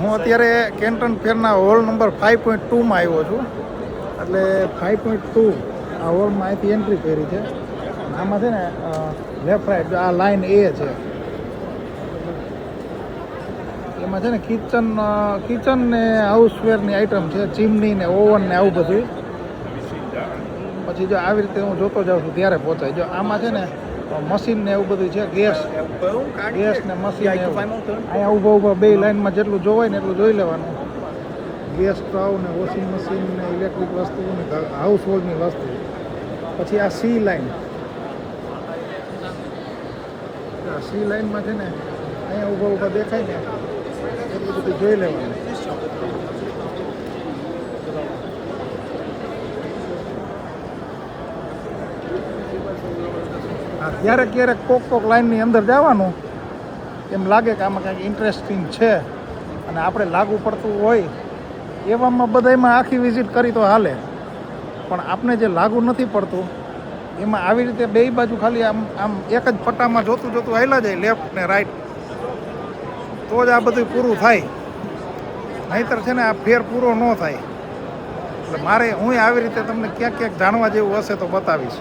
હું અત્યારે કેન્ટન ફેરના hall number 5.2માં આવ્યો છું. એટલે 5.2 આ હોલમાં અહીંથી એન્ટ્રી કરી છે. આમાં છે ને લેફ્ટ રાઈટ આ લાઇન એ છે. એમાં છે ને કિચન ને હાઉસવેરની આઈટમ છે, ચીમની ને ઓવન ને આવું બધું. પછી જો આવી રીતે હું જોતો જાઉં છું ત્યારે પહોંચાય. જો આમાં છે ને મશીન ને એવું બધું છે, ગેસ ને મશીન. અહીંયા ઊભા બે લાઈનમાં જેટલું જોવાય ને એટલું જોઈ લેવાનું. ગેસ સ્ટવ ને વોશિંગ મશીન ને ઇલેક્ટ્રિક વસ્તુ ને હાઉસ હોલ્ડની વસ્તુ. પછી આ સી લાઈન, સી લાઈનમાં છે ને અહીંયા ઊભા દેખાય ને એટલું બધું જોઈ લેવાનું. હા, ક્યારેક કોક લાઈનની અંદર જવાનું એમ લાગે કે આમાં કંઈક ઇન્ટરેસ્ટિંગ છે અને આપણે લાગુ પડતું હોય એવામાં બધામાં આખી વિઝિટ કરી તો હાલે. પણ આપણે જે લાગુ નથી પડતું એમાં આવી રીતે બે બાજુ ખાલી આમ એક જ પટ્ટામાં જોતું હાલ્યા જાય લેફ્ટ ને રાઈટ, તો જ આ બધું પૂરું થાય. નહીંતર છે ને આ ફેર પૂરો ન થાય. એટલે હું આવી રીતે તમને ક્યાંક જાણવા જેવું હશે તો બતાવીશ.